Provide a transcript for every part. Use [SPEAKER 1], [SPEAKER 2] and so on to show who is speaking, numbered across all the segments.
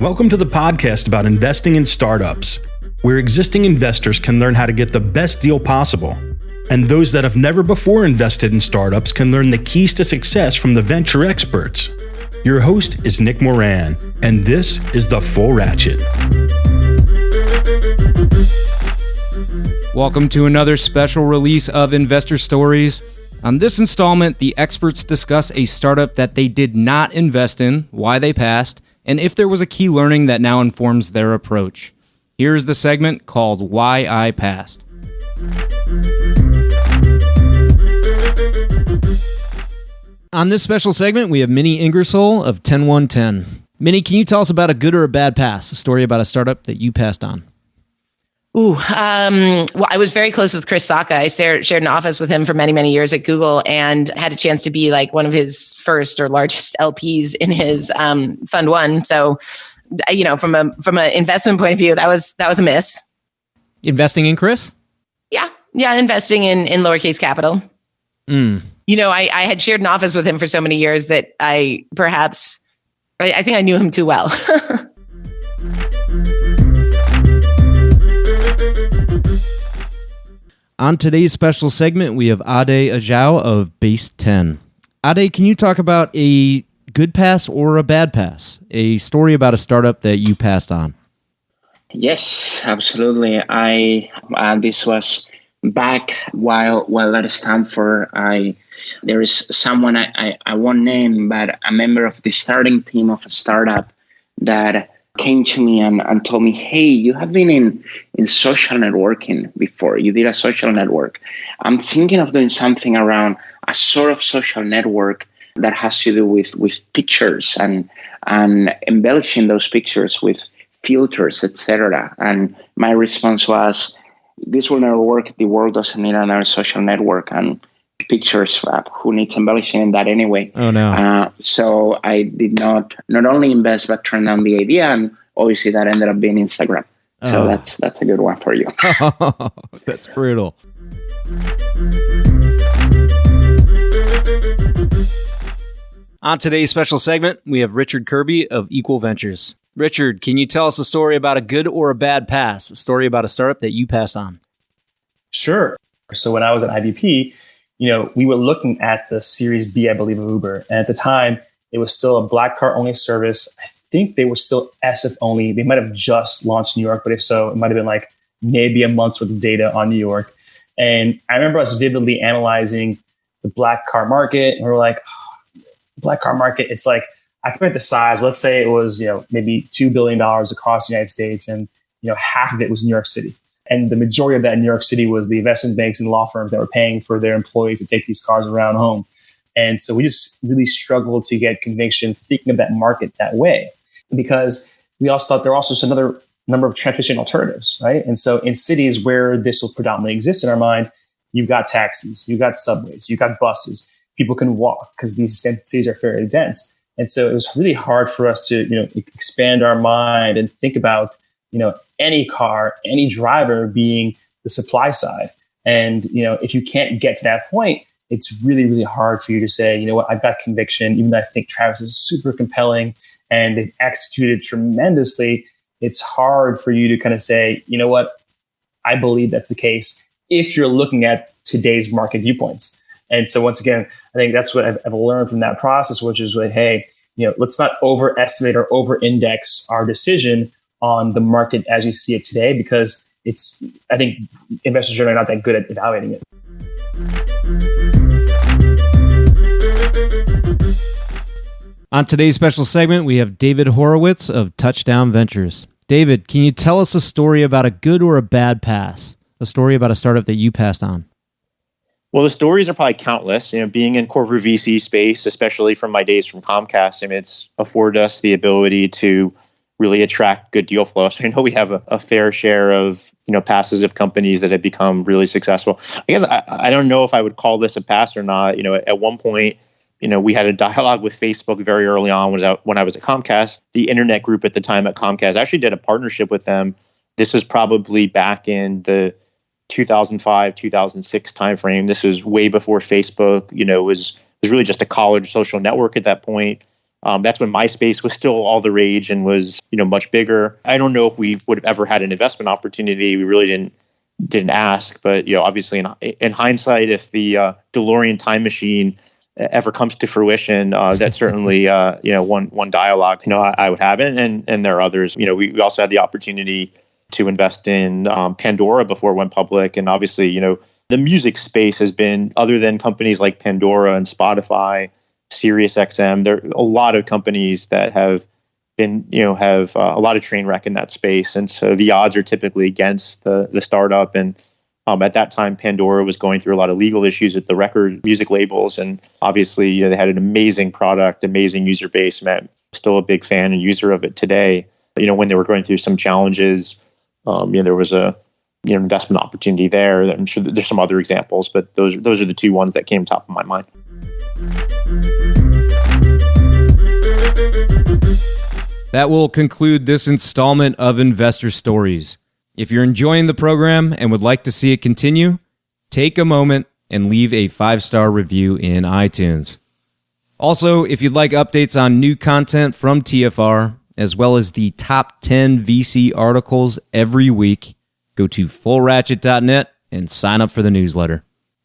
[SPEAKER 1] Welcome to the podcast about investing in startups, where existing investors can learn how to get the best deal possible. And those that have never before invested in startups can learn the keys to success from the venture experts. Your host is Nick Moran, and this is The Full Ratchet.
[SPEAKER 2] Welcome to another special release of Investor Stories. On this installment, the experts discuss a startup that they did not invest in, why they passed, and if there was a key learning that now informs their approach. Here's the segment called Why I Passed. On this special segment, we have Minnie Ingersoll of 10110. Minnie, can you tell us about a good or a bad pass, a story about a startup that you passed on?
[SPEAKER 3] Well, I was very close with Chris Sacca. I shared an office with him for many, many years at Google and had a chance to be like one of his first or largest LPs in his Fund One. So, from an investment point of view, that was a miss.
[SPEAKER 2] Investing in Chris?
[SPEAKER 3] Yeah, investing in lowercase capital. I had shared an office with him for so many years that I think I knew him too well.
[SPEAKER 2] On today's special segment, we have Ajao of Base 10. Ade, can you talk about a good pass or a bad pass? A story about a startup that you passed on.
[SPEAKER 4] Yes, absolutely. This was back while at Stanford. There is someone I won't name, but a member of the starting team of a startup that came to me and told me, hey, you have been in social networking before. You did a social network. I'm thinking of doing something around a sort of social network that has to do with pictures and embellishing those pictures with filters, etc. And my response was, this will never work. The world doesn't need another social network, and pictures, who needs embellishing in that anyway?
[SPEAKER 2] Oh, no.
[SPEAKER 4] So I did not only invest, but turn down the idea. And obviously that ended up being Instagram. So that's a good one for you.
[SPEAKER 2] That's brutal. On today's special segment, we have Richard Kerby of Equal Ventures. Richard, can you tell us a story about a good or a bad pass? A story about a startup that you passed on?
[SPEAKER 5] Sure. So when I was at IBP, we were looking at the Series B, I believe, of Uber. And at the time, it was still a black car only service. I think they were still SF only. They might have just launched New York, but if so, it might have been like maybe a month's worth of data on New York. And I remember us vividly analyzing the black car market. And we were like, black car market, it's like, I forget the size. Let's say it was, maybe $2 billion across the United States. And, half of it was New York City. And the majority of that in New York City was the investment banks and law firms that were paying for their employees to take these cars around home. And so we just really struggled to get conviction thinking of that market that way, because we also thought there were also another number of transportation alternatives, right? And so in cities where this will predominantly exist in our mind, you've got taxis, you've got subways, you've got buses. People can walk because these cities are fairly dense. And so it was really hard for us to, expand our mind and think about, any car, any driver being the supply side. And, if you can't get to that point, it's really, really hard for you to say, I've got conviction, even though I think Travis is super compelling and they've executed tremendously. It's hard for you to kind of say, I believe that's the case if you're looking at today's market viewpoints. And so once again, I think that's what I've learned from that process, which is like, hey, let's not overestimate or over-index our decision on the market as we see it today, because I think investors are not that good at evaluating it.
[SPEAKER 2] On today's special segment, we have David Horowitz of Touchdown Ventures. David, can you tell us a story about a good or a bad pass? A story about a startup that you passed on?
[SPEAKER 6] Well, the stories are probably countless. Being in corporate VC space, especially from my days from Comcast, it's afforded us the ability to really attract good deal flow. So I know we have a fair share of passes of companies that have become really successful. I guess I don't know if I would call this a pass or not. At one point, we had a dialogue with Facebook very early on when I was at Comcast. The internet group at the time at Comcast actually did a partnership with them. This was probably back in the 2005, 2006 timeframe. This was way before Facebook, was really just a college social network at that point. That's when MySpace was still all the rage and was, much bigger. I don't know if we would have ever had an investment opportunity. We really didn't ask, but obviously in hindsight, if the DeLorean time machine ever comes to fruition, that's certainly one dialogue I would have, and there are others. We also had the opportunity to invest in Pandora before it went public, and obviously the music space has been, other than companies like Pandora and Spotify, SiriusXM, there are a lot of companies that have been, have a lot of train wreck in that space. And so the odds are typically against the startup. And at that time, Pandora was going through a lot of legal issues with the record music labels. And obviously, they had an amazing product, amazing user base. I'm still a big fan and user of it today. When they were going through some challenges, there was a investment opportunity there. I'm sure there's some other examples, but those are the two ones that came top of my mind.
[SPEAKER 2] That will conclude this installment of Investor Stories. If you're enjoying the program and would like to see it continue, take a moment and leave a 5-star review in iTunes. Also, if you'd like updates on new content from TFR, as well as the top 10 VC articles every week, go to fullratchet.net and sign up for the newsletter.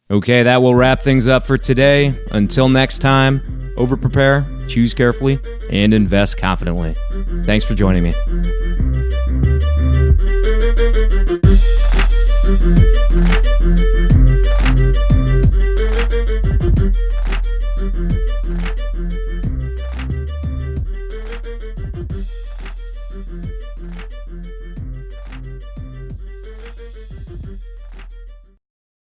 [SPEAKER 2] Okay, that will wrap things up for today. Until next time, over-prepare, choose carefully, and invest confidently. Thanks for joining me.